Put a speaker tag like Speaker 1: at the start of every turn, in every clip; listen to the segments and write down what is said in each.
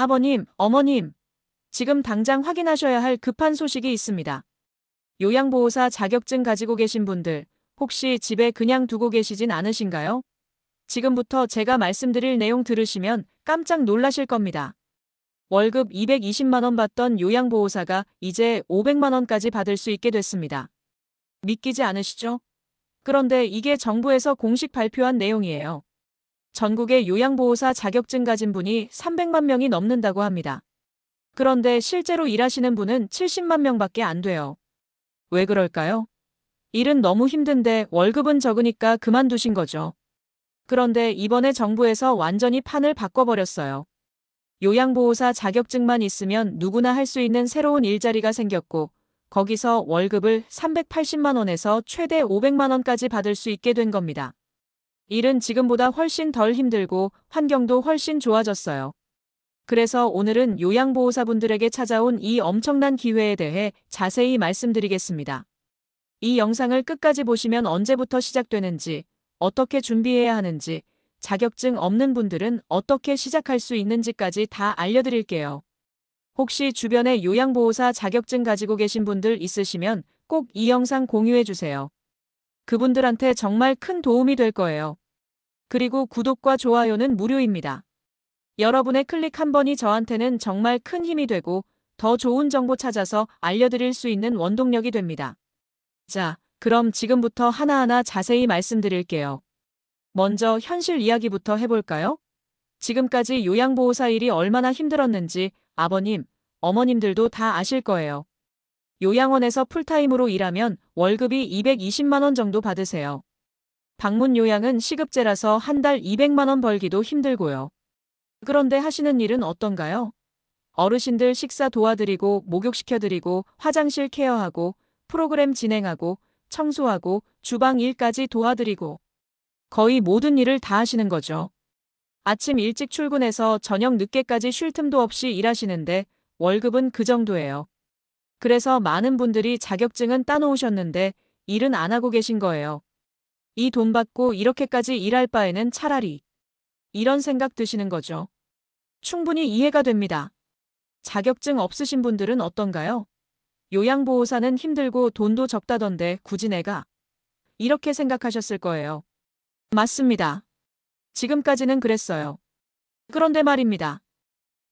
Speaker 1: 아버님, 어머님, 지금 당장 확인하셔야 할 급한 소식이 있습니다. 요양보호사 자격증 가지고 계신 분들, 혹시 집에 그냥 두고 계시진 않으신가요? 지금부터 제가 말씀드릴 내용 들으시면 깜짝 놀라실 겁니다. 월급 220만 원 받던 요양보호사가 이제 500만 원까지 받을 수 있게 됐습니다. 믿기지 않으시죠? 그런데 이게 정부에서 공식 발표한 내용이에요. 전국에 요양보호사 자격증 가진 분이 300만 명이 넘는다고 합니다. 그런데 실제로 일하시는 분은 70만 명밖에 안 돼요. 왜 그럴까요? 일은 너무 힘든데 월급은 적으니까 그만두신 거죠. 그런데 이번에 정부에서 완전히 판을 바꿔버렸어요. 요양보호사 자격증만 있으면 누구나 할 수 있는 새로운 일자리가 생겼고, 거기서 월급을 380만 원에서 최대 500만 원까지 받을 수 있게 된 겁니다. 일은 지금보다 훨씬 덜 힘들고 환경도 훨씬 좋아졌어요. 그래서 오늘은 요양보호사분들에게 찾아온 이 엄청난 기회에 대해 자세히 말씀드리겠습니다. 이 영상을 끝까지 보시면 언제부터 시작되는지, 어떻게 준비해야 하는지, 자격증 없는 분들은 어떻게 시작할 수 있는지까지 다 알려드릴게요. 혹시 주변에 요양보호사 자격증 가지고 계신 분들 있으시면 꼭 이 영상 공유해주세요. 그분들한테 정말 큰 도움이 될 거예요. 그리고 구독과 좋아요는 무료입니다. 여러분의 클릭 한 번이 저한테는 정말 큰 힘이 되고 더 좋은 정보 찾아서 알려드릴 수 있는 원동력이 됩니다. 자, 그럼 지금부터 하나하나 자세히 말씀드릴게요. 먼저 현실 이야기부터 해볼까요? 지금까지 요양보호사 일이 얼마나 힘들었는지 아버님, 어머님들도 다 아실 거예요. 요양원에서 풀타임으로 일하면 월급이 220만 원 정도 받으세요. 방문 요양은 시급제라서 한 달 200만 원 벌기도 힘들고요. 그런데 하시는 일은 어떤가요? 어르신들 식사 도와드리고 목욕시켜드리고 화장실 케어하고 프로그램 진행하고 청소하고 주방 일까지 도와드리고 거의 모든 일을 다 하시는 거죠. 아침 일찍 출근해서 저녁 늦게까지 쉴 틈도 없이 일하시는데 월급은 그 정도예요. 그래서 많은 분들이 자격증은 따놓으셨는데 일은 안 하고 계신 거예요. 이 돈 받고 이렇게까지 일할 바에는 차라리 이런 생각 드시는 거죠. 충분히 이해가 됩니다. 자격증 없으신 분들은 어떤가요? 요양보호사는 힘들고 돈도 적다던데 굳이 내가 이렇게 생각하셨을 거예요. 맞습니다. 지금까지는 그랬어요. 그런데 말입니다.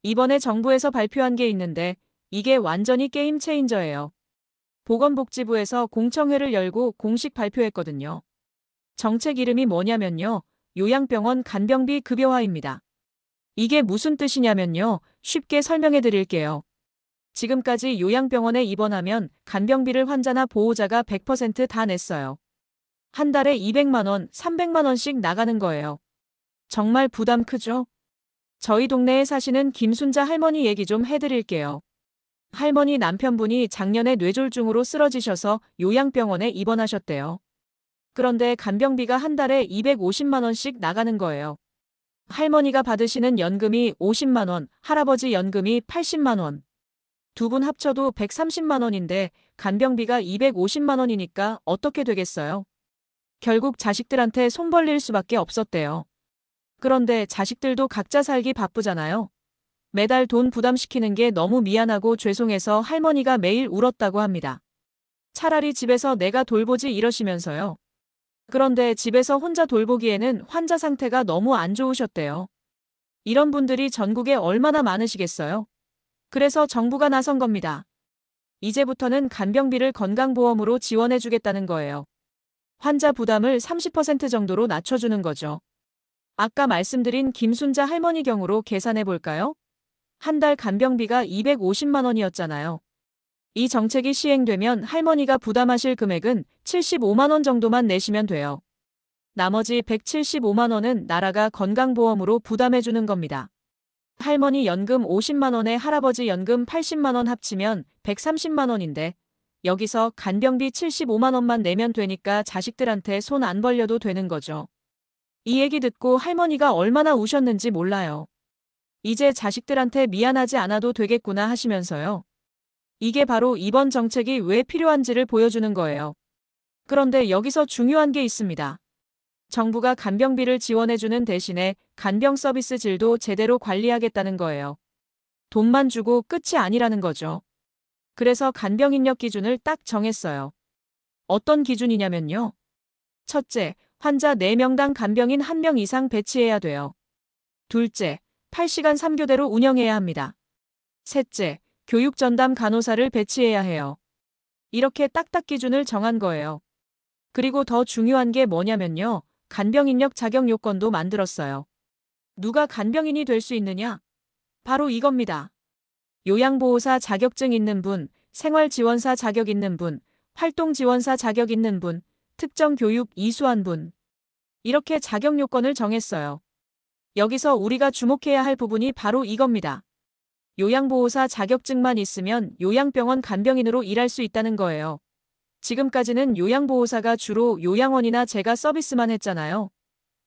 Speaker 1: 이번에 정부에서 발표한 게 있는데 이게 완전히 게임 체인저예요. 보건복지부에서 공청회를 열고 공식 발표했거든요. 정책 이름이 뭐냐면요. 요양병원 간병비 급여화입니다. 이게 무슨 뜻이냐면요. 쉽게 설명해 드릴게요. 지금까지 요양병원에 입원하면 간병비를 환자나 보호자가 100% 다 냈어요. 한 달에 200만 원, 300만 원씩 나가는 거예요. 정말 부담 크죠? 저희 동네에 사시는 김순자 할머니 얘기 좀 해드릴게요. 할머니 남편분이 작년에 뇌졸중으로 쓰러지셔서 요양병원에 입원하셨대요. 그런데 간병비가 한 달에 250만 원씩 나가는 거예요. 할머니가 받으시는 연금이 50만 원, 할아버지 연금이 80만 원. 두 분 합쳐도 130만 원인데 간병비가 250만 원이니까 어떻게 되겠어요? 결국 자식들한테 손 벌릴 수밖에 없었대요. 그런데 자식들도 각자 살기 바쁘잖아요. 매달 돈 부담시키는 게 너무 미안하고 죄송해서 할머니가 매일 울었다고 합니다. 차라리 집에서 내가 돌보지 이러시면서요. 그런데 집에서 혼자 돌보기에는 환자 상태가 너무 안 좋으셨대요. 이런 분들이 전국에 얼마나 많으시겠어요? 그래서 정부가 나선 겁니다. 이제부터는 간병비를 건강보험으로 지원해주겠다는 거예요. 환자 부담을 30% 정도로 낮춰주는 거죠. 아까 말씀드린 김순자 할머니 경우로 계산해 볼까요? 한 달 간병비가 250만 원이었잖아요. 이 정책이 시행되면 할머니가 부담하실 금액은 75만 원 정도만 내시면 돼요. 나머지 175만 원은 나라가 건강보험으로 부담해주는 겁니다. 할머니 연금 50만 원에 할아버지 연금 80만 원 합치면 130만 원인데 여기서 간병비 75만 원만 내면 되니까 자식들한테 손 안 벌려도 되는 거죠. 이 얘기 듣고 할머니가 얼마나 우셨는지 몰라요. 이제 자식들한테 미안하지 않아도 되겠구나 하시면서요. 이게 바로 이번 정책이 왜 필요한지를 보여주는 거예요. 그런데 여기서 중요한 게 있습니다. 정부가 간병비를 지원해주는 대신에 간병 서비스 질도 제대로 관리하겠다는 거예요. 돈만 주고 끝이 아니라는 거죠. 그래서 간병 인력 기준을 딱 정했어요. 어떤 기준이냐면요. 첫째, 환자 4명당 간병인 1명 이상 배치해야 돼요. 둘째, 8시간 3교대로 운영해야 합니다. 셋째, 교육 전담 간호사를 배치해야 해요. 이렇게 딱딱 기준을 정한 거예요. 그리고 더 중요한 게 뭐냐면요. 간병 인력 자격 요건도 만들었어요. 누가 간병인이 될 수 있느냐? 바로 이겁니다. 요양보호사 자격증 있는 분, 생활지원사 자격 있는 분, 활동지원사 자격 있는 분, 특정 교육 이수한 분. 이렇게 자격 요건을 정했어요. 여기서 우리가 주목해야 할 부분이 바로 이겁니다. 요양보호사 자격증만 있으면 요양병원 간병인으로 일할 수 있다는 거예요. 지금까지는 요양보호사가 주로 요양원이나 재가 서비스만 했잖아요.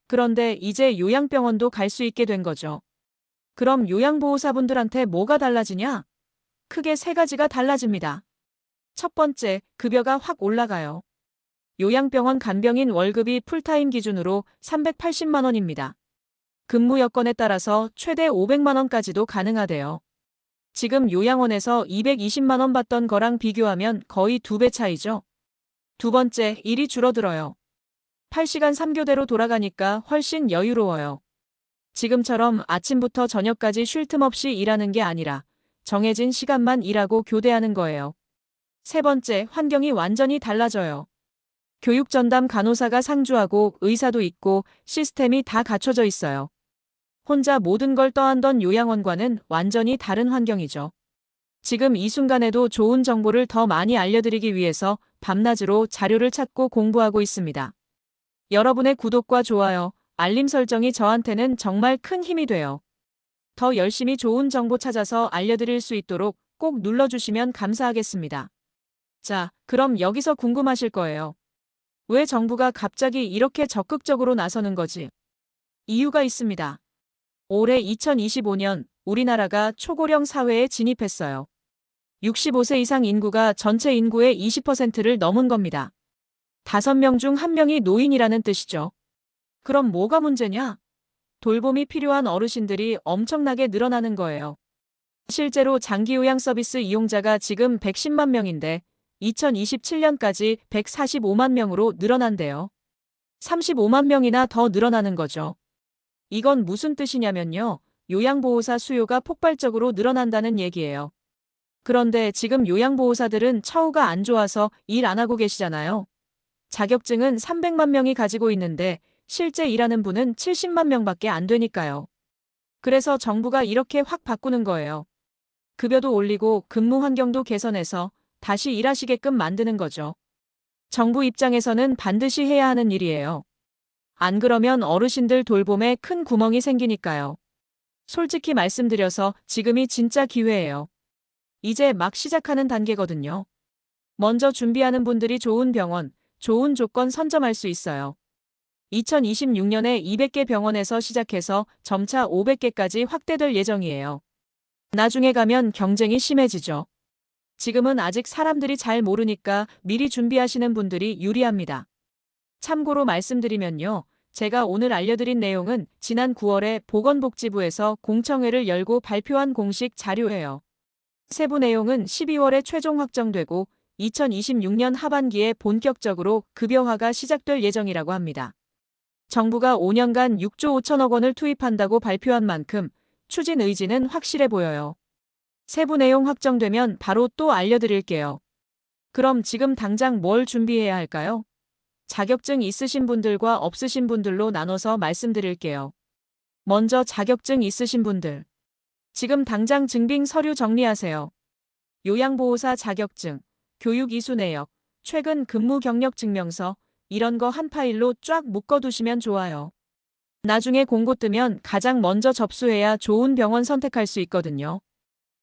Speaker 1: 그런데 이제 요양병원도 갈 수 있게 된 거죠. 그럼 요양보호사분들한테 뭐가 달라지냐? 크게 3가지가 달라집니다. 첫 번째, 급여가 확 올라가요. 요양병원 간병인 월급이 풀타임 기준으로 380만 원입니다. 근무 여건에 따라서 최대 500만 원까지도 가능하대요. 지금 요양원에서 220만 원 받던 거랑 비교하면 거의 2배 차이죠. 두 번째, 일이 줄어들어요. 8시간 3교대로 돌아가니까 훨씬 여유로워요. 지금처럼 아침부터 저녁까지 쉴 틈 없이 일하는 게 아니라 정해진 시간만 일하고 교대하는 거예요. 세 번째, 환경이 완전히 달라져요. 교육 전담 간호사가 상주하고 의사도 있고 시스템이 다 갖춰져 있어요. 혼자 모든 걸 떠안던 요양원과는 완전히 다른 환경이죠. 지금 이 순간에도 좋은 정보를 더 많이 알려드리기 위해서 밤낮으로 자료를 찾고 공부하고 있습니다. 여러분의 구독과 좋아요, 알림 설정이 저한테는 정말 큰 힘이 돼요. 더 열심히 좋은 정보 찾아서 알려드릴 수 있도록 꼭 눌러주시면 감사하겠습니다. 자, 그럼 여기서 궁금하실 거예요. 왜 정부가 갑자기 이렇게 적극적으로 나서는 거지? 이유가 있습니다. 올해 2025년 우리나라가 초고령 사회에 진입했어요. 65세 이상 인구가 전체 인구의 20%를 넘은 겁니다. 5명 중 1명이 노인이라는 뜻이죠. 그럼 뭐가 문제냐? 돌봄이 필요한 어르신들이 엄청나게 늘어나는 거예요. 실제로 장기요양 서비스 이용자가 지금 110만 명인데 2027년까지 145만 명으로 늘어난대요. 35만 명이나 더 늘어나는 거죠. 이건 무슨 뜻이냐면요. 요양보호사 수요가 폭발적으로 늘어난다는 얘기예요. 그런데 지금 요양보호사들은 처우가 안 좋아서 일 안 하고 계시잖아요. 자격증은 300만 명이 가지고 있는데 실제 일하는 분은 70만 명밖에 안 되니까요. 그래서 정부가 이렇게 확 바꾸는 거예요. 급여도 올리고 근무 환경도 개선해서 다시 일하시게끔 만드는 거죠. 정부 입장에서는 반드시 해야 하는 일이에요. 안 그러면 어르신들 돌봄에 큰 구멍이 생기니까요. 솔직히 말씀드려서 지금이 진짜 기회예요. 이제 막 시작하는 단계거든요. 먼저 준비하는 분들이 좋은 병원, 좋은 조건 선점할 수 있어요. 2026년에 200개 병원에서 시작해서 점차 500개까지 확대될 예정이에요. 나중에 가면 경쟁이 심해지죠. 지금은 아직 사람들이 잘 모르니까 미리 준비하시는 분들이 유리합니다. 참고로 말씀드리면요. 제가 오늘 알려드린 내용은 지난 9월에 보건복지부에서 공청회를 열고 발표한 공식 자료예요. 세부 내용은 12월에 최종 확정되고 2026년 하반기에 본격적으로 급여화가 시작될 예정이라고 합니다. 정부가 5년간 6조 5천억 원을 투입한다고 발표한 만큼 추진 의지는 확실해 보여요. 세부 내용 확정되면 바로 또 알려드릴게요. 그럼 지금 당장 뭘 준비해야 할까요? 자격증 있으신 분들과 없으신 분들로 나눠서 말씀드릴게요. 먼저 자격증 있으신 분들. 지금 당장 증빙 서류 정리하세요. 요양보호사 자격증, 교육 이수 내역, 최근 근무 경력 증명서, 이런 거 한 파일로 쫙 묶어두시면 좋아요. 나중에 공고 뜨면 가장 먼저 접수해야 좋은 병원 선택할 수 있거든요.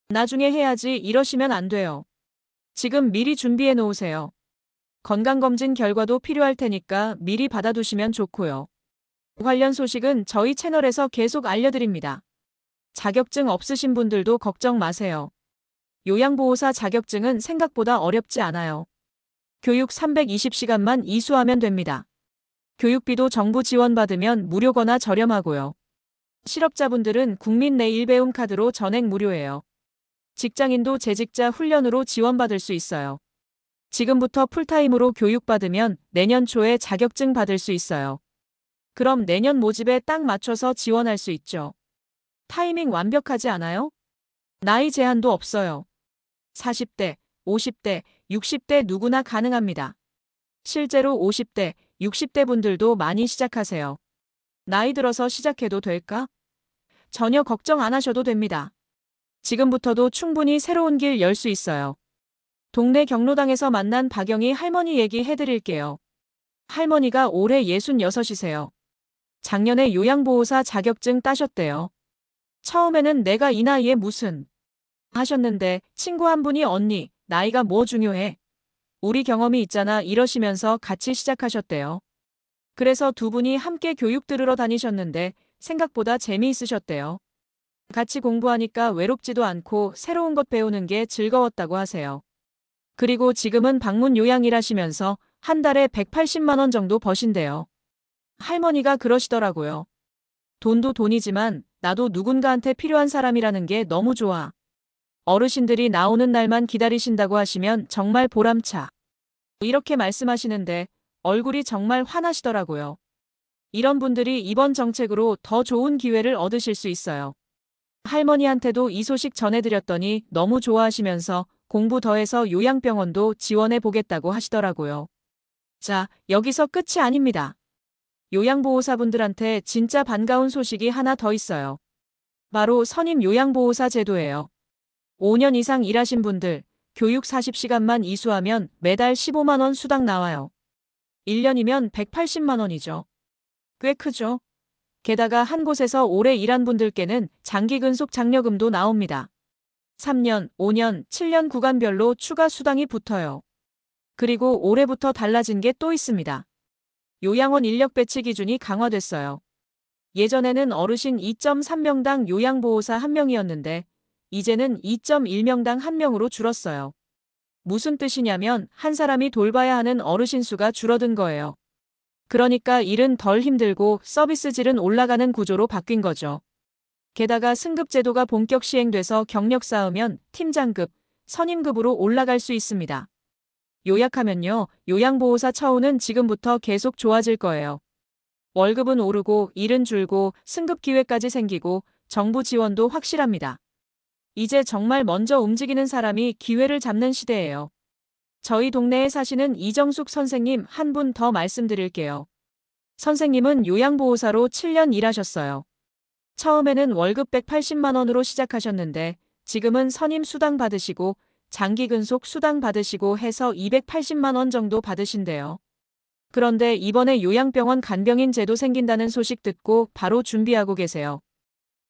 Speaker 1: 나중에 해야지 이러시면 안 돼요. 지금 미리 준비해 놓으세요. 건강검진 결과도 필요할 테니까 미리 받아두시면 좋고요. 관련 소식은 저희 채널에서 계속 알려드립니다. 자격증 없으신 분들도 걱정 마세요. 요양보호사 자격증은 생각보다 어렵지 않아요. 교육 320시간만 이수하면 됩니다. 교육비도 정부 지원받으면 무료거나 저렴하고요. 실업자분들은 국민 내 일배움 카드로 전액 무료예요. 직장인도 재직자 훈련으로 지원받을 수 있어요. 지금부터 풀타임으로 교육받으면 내년 초에 자격증 받을 수 있어요. 그럼 내년 모집에 딱 맞춰서 지원할 수 있죠. 타이밍 완벽하지 않아요? 나이 제한도 없어요. 40대, 50대, 60대 누구나 가능합니다. 실제로 50대, 60대 분들도 많이 시작하세요. 나이 들어서 시작해도 될까? 전혀 걱정 안 하셔도 됩니다. 지금부터도 충분히 새로운 길 열 수 있어요. 동네 경로당에서 만난 박영희 할머니 얘기 해드릴게요. 할머니가 올해 66이세요. 작년에 요양보호사 자격증 따셨대요. 처음에는 내가 이 나이에 무슨 하셨는데 친구 한 분이 언니, 나이가 뭐 중요해? 우리 경험이 있잖아 이러시면서 같이 시작하셨대요. 그래서 두 분이 함께 교육 들으러 다니셨는데 생각보다 재미있으셨대요. 같이 공부하니까 외롭지도 않고 새로운 것 배우는 게 즐거웠다고 하세요. 그리고 지금은 방문 요양 일하시면서 한 달에 180만 원 정도 버신대요. 할머니가 그러시더라고요. 돈도 돈이지만 나도 누군가한테 필요한 사람이라는 게 너무 좋아. 어르신들이 나오는 날만 기다리신다고 하시면 정말 보람차. 이렇게 말씀하시는데 얼굴이 정말 환하시더라고요. 이런 분들이 이번 정책으로 더 좋은 기회를 얻으실 수 있어요. 할머니한테도 이 소식 전해드렸더니 너무 좋아하시면서 공부 더해서 요양병원도 지원해 보겠다고 하시더라고요. 자, 여기서 끝이 아닙니다. 요양보호사분들한테 진짜 반가운 소식이 하나 더 있어요. 바로 선임 요양보호사 제도예요. 5년 이상 일하신 분들, 교육 40시간만 이수하면 매달 15만 원 수당 나와요. 1년이면 180만 원이죠. 꽤 크죠? 게다가 한 곳에서 오래 일한 분들께는 장기 근속 장려금도 나옵니다. 3년, 5년, 7년 구간별로 추가 수당이 붙어요. 그리고 올해부터 달라진 게 또 있습니다. 요양원 인력 배치 기준이 강화됐어요. 예전에는 어르신 2.3명당 요양보호사 1명이었는데 이제는 2.1명당 1명으로 줄었어요. 무슨 뜻이냐면 한 사람이 돌봐야 하는 어르신 수가 줄어든 거예요. 그러니까 일은 덜 힘들고 서비스 질은 올라가는 구조로 바뀐 거죠. 게다가 승급 제도가 본격 시행돼서 경력 쌓으면 팀장급, 선임급으로 올라갈 수 있습니다. 요약하면요, 요양보호사 처우는 지금부터 계속 좋아질 거예요. 월급은 오르고 일은 줄고 승급 기회까지 생기고 정부 지원도 확실합니다. 이제 정말 먼저 움직이는 사람이 기회를 잡는 시대예요. 저희 동네에 사시는 이정숙 선생님 한 분 더 말씀드릴게요. 선생님은 요양보호사로 7년 일하셨어요. 처음에는 월급 180만 원으로 시작하셨는데 지금은 선임 수당 받으시고 장기 근속 수당 받으시고 해서 280만 원 정도 받으신대요. 그런데 이번에 요양병원 간병인 제도 생긴다는 소식 듣고 바로 준비하고 계세요.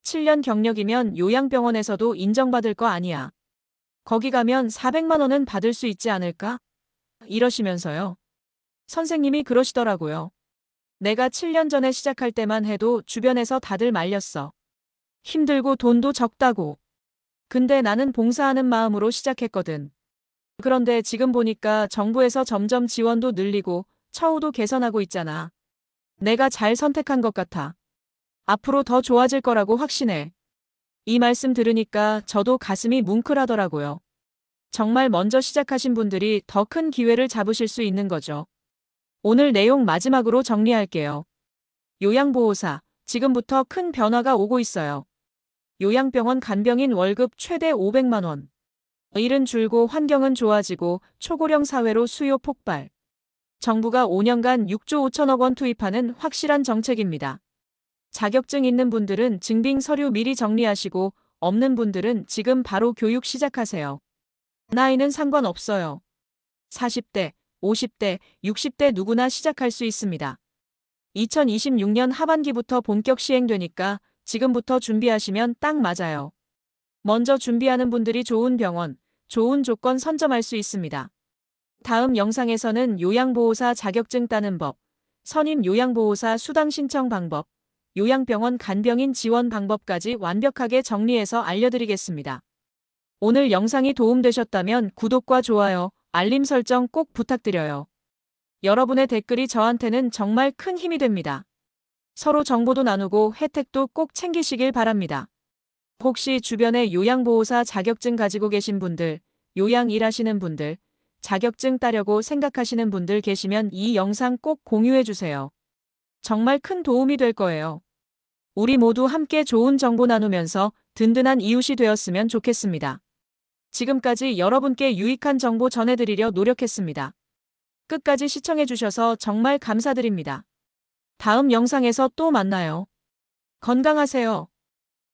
Speaker 1: 7년 경력이면 요양병원에서도 인정받을 거 아니야. 거기 가면 400만 원은 받을 수 있지 않을까? 이러시면서요. 선생님이 그러시더라고요. 내가 7년 전에 시작할 때만 해도 주변에서 다들 말렸어. 힘들고 돈도 적다고. 근데 나는 봉사하는 마음으로 시작했거든. 그런데 지금 보니까 정부에서 점점 지원도 늘리고 처우도 개선하고 있잖아. 내가 잘 선택한 것 같아. 앞으로 더 좋아질 거라고 확신해. 이 말씀 들으니까 저도 가슴이 뭉클하더라고요. 정말 먼저 시작하신 분들이 더 큰 기회를 잡으실 수 있는 거죠. 오늘 내용 마지막으로 정리할게요. 요양보호사, 지금부터 큰 변화가 오고 있어요. 요양병원 간병인 월급 최대 500만 원. 일은 줄고 환경은 좋아지고 초고령 사회로 수요 폭발. 정부가 5년간 6조 5천억 원 투입하는 확실한 정책입니다. 자격증 있는 분들은 증빙 서류 미리 정리하시고 없는 분들은 지금 바로 교육 시작하세요. 나이는 상관없어요. 40대, 50대, 60대 누구나 시작할 수 있습니다. 2026년 하반기부터 본격 시행되니까 지금부터 준비하시면 딱 맞아요. 먼저 준비하는 분들이 좋은 병원, 좋은 조건 선점할 수 있습니다. 다음 영상에서는 요양보호사 자격증 따는 법, 선임 요양보호사 수당 신청 방법, 요양병원 간병인 지원 방법까지 완벽하게 정리해서 알려드리겠습니다. 오늘 영상이 도움되셨다면 구독과 좋아요, 알림 설정 꼭 부탁드려요. 여러분의 댓글이 저한테는 정말 큰 힘이 됩니다. 서로 정보도 나누고 혜택도 꼭 챙기시길 바랍니다. 혹시 주변에 요양보호사 자격증 가지고 계신 분들, 요양 일하시는 분들, 자격증 따려고 생각하시는 분들 계시면 이 영상 꼭 공유해 주세요. 정말 큰 도움이 될 거예요. 우리 모두 함께 좋은 정보 나누면서 든든한 이웃이 되었으면 좋겠습니다. 지금까지 여러분께 유익한 정보 전해드리려 노력했습니다. 끝까지 시청해주셔서 정말 감사드립니다. 다음 영상에서 또 만나요. 건강하세요.